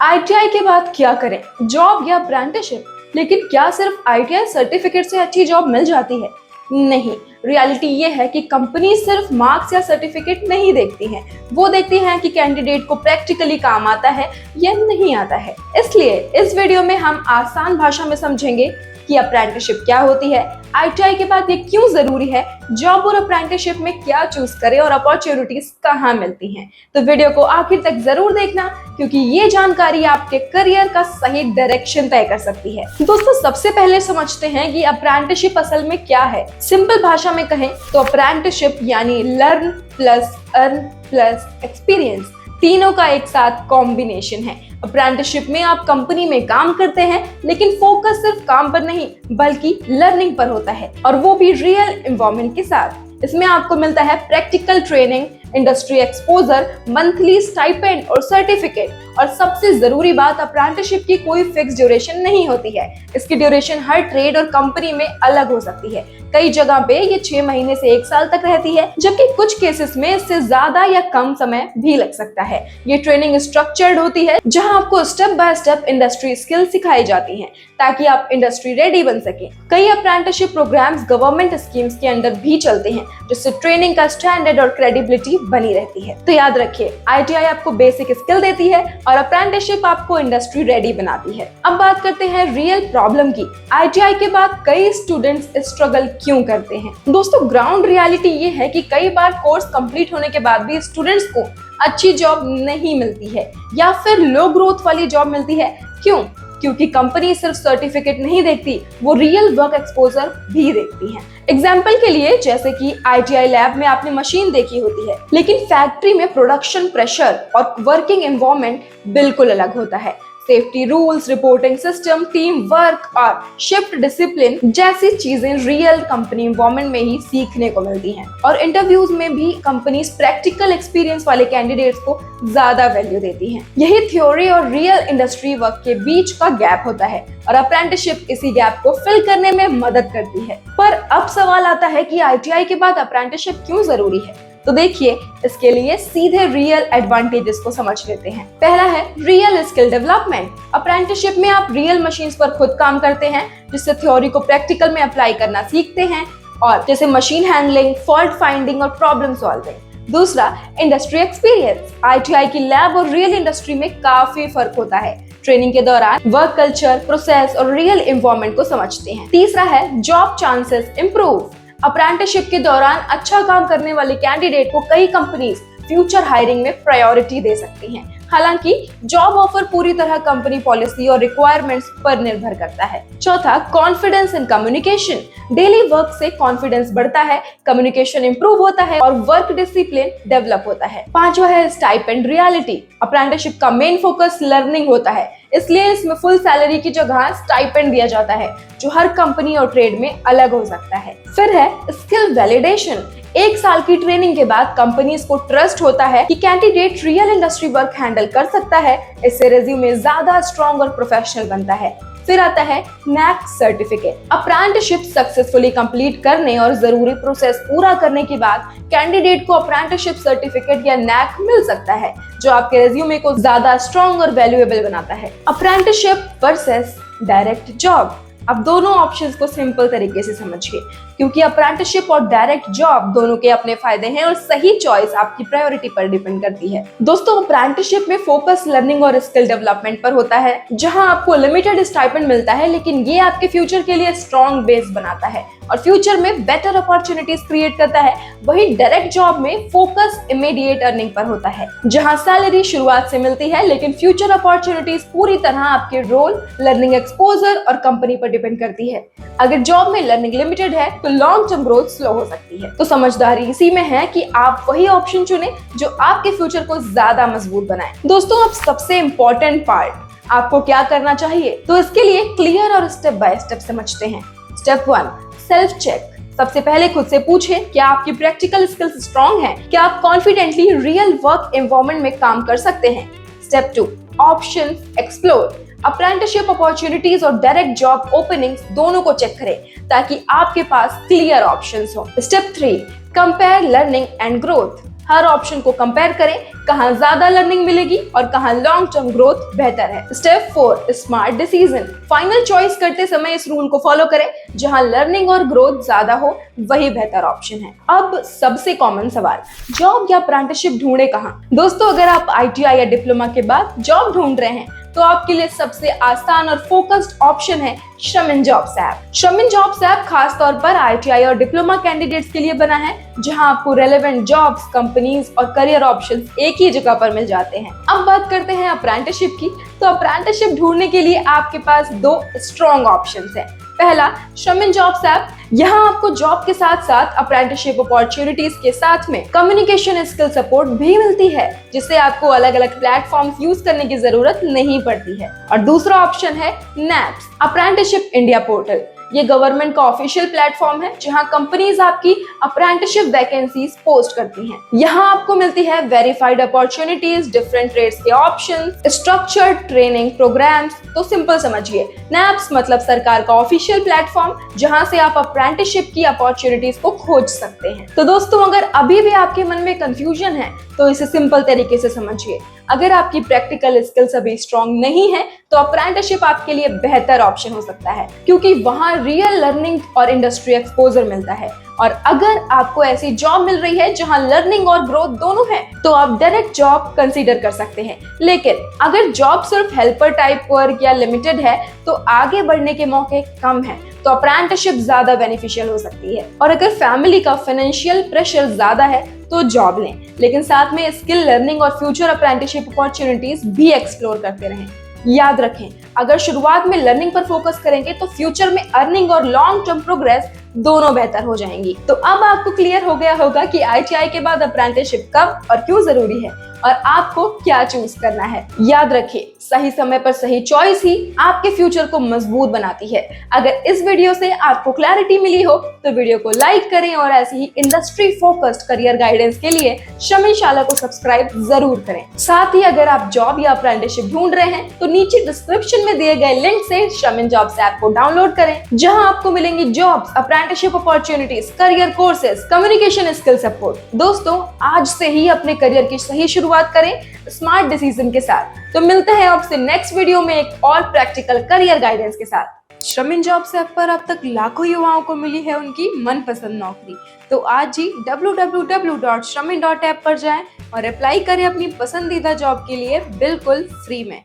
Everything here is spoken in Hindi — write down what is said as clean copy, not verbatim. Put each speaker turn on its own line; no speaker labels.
आईटीआई के बाद क्या करें, जॉब या अप्रेंटिसशिप? लेकिन क्या सिर्फ आईटीआई सर्टिफिकेट से अच्छी जॉब मिल जाती है? नहीं, रियलिटी ये है कि कंपनी सिर्फ मार्क्स या सर्टिफिकेट नहीं देखती है, वो देखती है कि कैंडिडेट को प्रैक्टिकली काम आता है या नहीं आता है। इसलिए इस वीडियो में हम आसान भाषा में समझेंगे कि अप्रेंटिसशिप क्या होती है, आईटीआई के बाद ये क्यों जरूरी है, जॉब और अप्रेंटिसशिप में क्या चूज करें और अपॉर्चुनिटीज कहाँ मिलती हैं। तो वीडियो को आखिर तक जरूर देखना, क्योंकि ये जानकारी आपके करियर का सही डायरेक्शन तय कर सकती है। दोस्तों, सबसे पहले समझते हैं कि अप्रेंटिसशिप असल में क्या है। सिंपल भाषा में कहें तो अप्रेंटिसशिप यानी learn plus earn plus experience, तीनों का एक साथ कॉम्बिनेशन है। अप्रेंटिसशिप में आप कंपनी में काम करते हैं, लेकिन फोकस सिर्फ काम पर नहीं बल्कि लर्निंग पर होता है, और वो भी रियल एनवायरनमेंट के साथ। इसमें आपको मिलता है practical training, industry exposure, monthly stipend और सर्टिफिकेट। और सबसे जरूरी बात, अप्रेंटिसशिप की कोई फिक्स ड्यूरेशन नहीं होती है। इसकी ड्यूरेशन हर ट्रेड और कंपनी में अलग हो सकती है। कई जगह पे ये 6 महीने से 1 साल तक रहती है, जबकि कुछ केसेस में इससे ज्यादा या कम समय भी लग सकता है। ये ट्रेनिंग स्ट्रक्चर्ड होती है, जहां आपको step by step industry skill सिखाई जाती हैं, ताकि आप इंडस्ट्री रेडी बन सके। कई अप्रेंटिसशिप प्रोग्राम्स गवर्नमेंट स्कीम्स के अंडर भी चलते हैं, जिससे ट्रेनिंग का स्टैंडर्ड और क्रेडिबिलिटी बनी रहती है। तो याद रखिए, आईटीआई आपको बेसिक स्किल देती है और अप्रेंटिसशिप आपको इंडस्ट्री रेडी बनाती है। अब बात करते हैं रियल प्रॉब्लम की। आईटीआई के बाद कई स्टूडेंट्स स्ट्रगल क्यों करते हैं? दोस्तों, ग्राउंड रियलिटी ये है कि कई बार कोर्स कंप्लीट होने के बाद भी स्टूडेंट्स को अच्छी जॉब नहीं मिलती है, या फिर लो ग्रोथ वाली जॉब मिलती है। क्यों? क्योंकि कंपनी सिर्फ सर्टिफिकेट नहीं देखती, वो रियल वर्क एक्सपोजर भी देखती है। एग्जाम्पल के लिए, जैसे कि आईटीआई लैब में आपने मशीन देखी होती है, लेकिन फैक्ट्री में प्रोडक्शन प्रेशर और वर्किंग एनवायरनमेंट बिल्कुल अलग होता है। Safety rules, reporting system, team work और शिफ्ट डिसिप्लिन जैसी चीजें रियल कंपनी एनवायरनमेंट में ही सीखने को मिलती हैं। और इंटरव्यूज में भी कंपनीज प्रैक्टिकल एक्सपीरियंस वाले कैंडिडेट्स को ज्यादा वैल्यू देती हैं। यही थ्योरी और रियल इंडस्ट्री वर्क के बीच का गैप होता है, और अप्रेंटिसशिप इसी गैप को फिल करने में मदद करती है। पर अब सवाल आता है कि आईटीआई के बाद अप्रेंटिसशिप क्यों जरूरी है? तो देखिए, इसके लिए सीधे रियल एडवांटेजेस को समझ लेते हैं। पहला है रियल स्किल डेवलपमेंट। अप्रेंटिसशिप में आप रियल मशीन्स पर खुद काम करते हैं, जिससे थ्योरी को प्रैक्टिकल में अप्लाई करना सीखते हैं, और जैसे मशीन हैंडलिंग, फॉल्ट फाइंडिंग और प्रॉब्लम सॉल्विंग। दूसरा, इंडस्ट्री एक्सपीरियंस। आईटीआई की लैब और रियल इंडस्ट्री में काफी फर्क होता है। ट्रेनिंग के दौरान वर्क कल्चर, प्रोसेस और रियल एनवायरनमेंट को समझते हैं। तीसरा है जॉब चांसेस इंप्रूव। अप्रेंटिसशिप के दौरान अच्छा काम करने वाले कैंडिडेट को कई कंपनीज फ्यूचर हायरिंग में प्रायोरिटी दे सकती हैं। हालांकि जॉब ऑफर पूरी तरह कंपनी पॉलिसी और रिक्वायरमेंट्स पर निर्भर करता है। चौथा, confidence in communication. Daily work से कॉन्फिडेंस बढ़ता है, कम्युनिकेशन इंप्रूव होता है और वर्क डिसिप्लिन डेवलप होता है। पांचवा है स्टाइपेंड रियलिटी। अप्रेंटिसशिप का मेन फोकस लर्निंग होता है, इसलिए इसमें फुल सैलरी की जगह स्टाइपेंड दिया जाता है, जो हर कंपनी और ट्रेड में अलग हो सकता है। फिर है स्किल वैलिडेशन। 1 साल की ट्रेनिंग के बाद कंपनीज को ट्रस्ट होता है कि candidate real industry work handle कर सकता है। इससे रिज्यूमे ज्यादा स्ट्रॉन्ग और प्रोफेशनल बनता है। फिर आता है NAAC certificate. Apprenticeship successfully complete करने और जरूरी प्रोसेस पूरा करने के बाद कैंडिडेट को अप्रेंटिसशिप सर्टिफिकेट या नैक मिल सकता है, जो आपके रिज्यूमे को ज्यादा स्ट्रॉन्ग और वैल्यूएबल बनाता है। Apprenticeship versus direct job. अब दोनों ऑप्शंस को सिंपल तरीके से समझिए, क्योंकि अप्रेंटिसशिप और डायरेक्ट जॉब दोनों के अपने फायदे हैं, और सही चॉइस आपकी प्रायोरिटी पर डिपेंड करती है। दोस्तों, अप्रेंटिसशिप में फोकस लर्निंग और स्किल डेवलपमेंट पर होता है, जहां आपको लिमिटेड स्टाइपेंड मिलता है, लेकिन ये आपके फ्यूचर के लिए स्ट्रॉन्ग बेस बनाता है और फ्यूचर में बेटर अपॉर्चुनिटीज क्रिएट करता है। वहीं डायरेक्ट जॉब में फोकस इमीडिएट अर्निंग पर होता है, जहां सैलरी शुरुआत से मिलती है, लेकिन फ्यूचर अपॉर्चुनिटीज पूरी तरह आपके रोल, लर्निंग एक्सपोजर और कंपनी पर डिपेंड करती है। अगर जॉब में लर्निंग लिमिटेड है तो लॉन्ग टर्म ग्रोथ स्लो हो सकती है। तो समझदारी इसी में है कि आप वही ऑप्शन चुनें जो आपके फ्यूचर को ज्यादा मजबूत बनाए। दोस्तों, अब सबसे इंपॉर्टेंट पार्ट, आपको क्या करना चाहिए? तो इसके लिए क्लियर और स्टेप बाय स्टेप समझते हैं। Step 1, self check. सबसे पहले खुद से पूछें, क्या आपकी प्रैक्टिकल स्किल्स स्ट्रॉन्ग हैं? क्या आप कॉन्फिडेंटली रियल वर्क एनवायरनमेंट में काम कर सकते हैं? Step 2, options explore. Apprenticeship opportunities और डायरेक्ट जॉब ओपनिंग्स दोनों को चेक करें, ताकि आपके पास क्लियर ऑप्शंस हो। Step 3, compare learning and growth. Her option को कंपेयर करें, कहाँ ज्यादा लर्निंग मिलेगी और कहाँ लॉन्ग टर्म ग्रोथ बेहतर है। Step 4, smart decision. Final choice करते समय इस रूल को फॉलो करें, जहां लर्निंग और ग्रोथ ज्यादा हो वही बेहतर ऑप्शन है। अब सबसे कॉमन सवाल, जॉब या अप्रेंटिसशिप ढूंढे कहाँ? दोस्तों, अगर आप ITI या डिप्लोमा के बाद जॉब ढूंढ रहे हैं तो आपके लिए सबसे आसान और फोकस्ड ऑप्शन है श्रमिन जॉब्स ऐप। श्रमिन जॉब्स ऐप खास तौर पर ITI और डिप्लोमा कैंडिडेट्स के लिए बना है, जहां आपको रेलेवेंट जॉब्स, कंपनीज और करियर ऑप्शंस एक ही जगह पर मिल जाते हैं। अब बात करते हैं अप्रेंटिसशिप की। तो अप्रेंटिसशिप ढूंढने के लिए आपके पास 2 स्ट्रॉन्ग ऑप्शंस हैं। पहला, श्रमिन जॉब्स ऐप। यहाँ आपको जॉब के साथ साथ अप्रेंटिसशिप अपॉर्चुनिटीज के साथ में कम्युनिकेशन स्किल सपोर्ट भी मिलती है, जिससे आपको अलग अलग प्लेटफॉर्म्स यूज करने की जरूरत नहीं पड़ती है। और दूसरा ऑप्शन है NAPS, अप्रेंटिसशिप इंडिया पोर्टल। ये गवर्नमेंट का ऑफिशियल प्लेटफॉर्म है, जहां कंपनीज आपकी अप्रेंटिसशिप वैकेंसीज पोस्ट करती हैं। यहाँ आपको मिलती है वेरीफाइड अपॉर्चुनिटीज, डिफरेंट ट्रेड्स के ऑप्शंस, स्ट्रक्चर्ड ट्रेनिंग प्रोग्राम्स। तो सिंपल समझिए, NAPS मतलब सरकार का ऑफिशियल प्लेटफॉर्म, जहां से आप अप्रेंटिसशिप की अपॉर्चुनिटीज को खोज सकते हैं। तो दोस्तों, अगर अभी भी आपके मन में कंफ्यूजन है तो इसे सिंपल तरीके से समझिए। अगर आपकी प्रैक्टिकल स्किल्स अभी स्ट्रॉन्ग नहीं है तो अप्रेंटिसशिप आपके लिए बेहतर ऑप्शन हो सकता है, क्योंकि वहां रियल लर्निंग और इंडस्ट्री एक्सपोजर मिलता है। और अगर आपको ऐसी जॉब मिल रही है जहां लर्निंग और ग्रोथ दोनों है, तो आप डायरेक्ट जॉब कंसीडर कर सकते हैं। लेकिन अगर जॉब सिर्फ हेल्पर टाइप वर्क या लिमिटेड है तो आगे बढ़ने के मौके कम है, तो अप्रेंटिसशिप ज्यादा बेनिफिशियल हो सकती है। और अगर फैमिली का फाइनेंशियल प्रेशर ज्यादा है तो जॉब लें, लेकिन साथ में स्किल लर्निंग और फ्यूचर अप्रेंटिसशिप अपॉर्चुनिटीज भी एक्सप्लोर करते रहें। याद रखें, अगर शुरुआत में लर्निंग पर फोकस करेंगे तो फ्यूचर में अर्निंग और लॉन्ग टर्म प्रोग्रेस दोनों बेहतर हो जाएंगी। तो अब आपको क्लियर हो गया होगा कि ITI के बाद अप्रेंटिसशिप कब और क्यों जरूरी है और आपको क्या चूज करना है। याद रखिए, सही समय पर सही चॉइस ही आपके फ्यूचर को मजबूत बनाती है। अगर इस वीडियो से आपको क्लैरिटी मिली हो तो वीडियो को लाइक करें और ऐसी ही इंडस्ट्री फोकस्ड करियर गाइडेंस के लिए श्रमिन शाला को सब्सक्राइब जरूर करें। साथ ही अगर आप जॉब या अप्रेंटिसशिप ढूंढ रहे हैं तो नीचे डिस्क्रिप्शन में दिए गए लिंक से श्रमिन जॉब्स ऐप को डाउनलोड करें, जहां आपको मिलेंगी jobs, apprenticeship opportunities, career courses, communication skill support. दोस्तों, आज से ही अपने करियर की सही शुरुआत करें स्मार्ट डिसीजन के साथ। तो मिलते हैं आपसे नेक्स्ट वीडियो में एक और प्रैक्टिकल करियर गाइडेंस के साथ। श्रमिन जॉब्स ऐप पर अब तक लाखों युवाओं को मिली है उनकी मनपसंद नौकरी। तो आज ही www.shramin.app पर जाएं और अप्लाई करें अपनी पसंदीदा जॉब के लिए बिल्कुल फ्री में।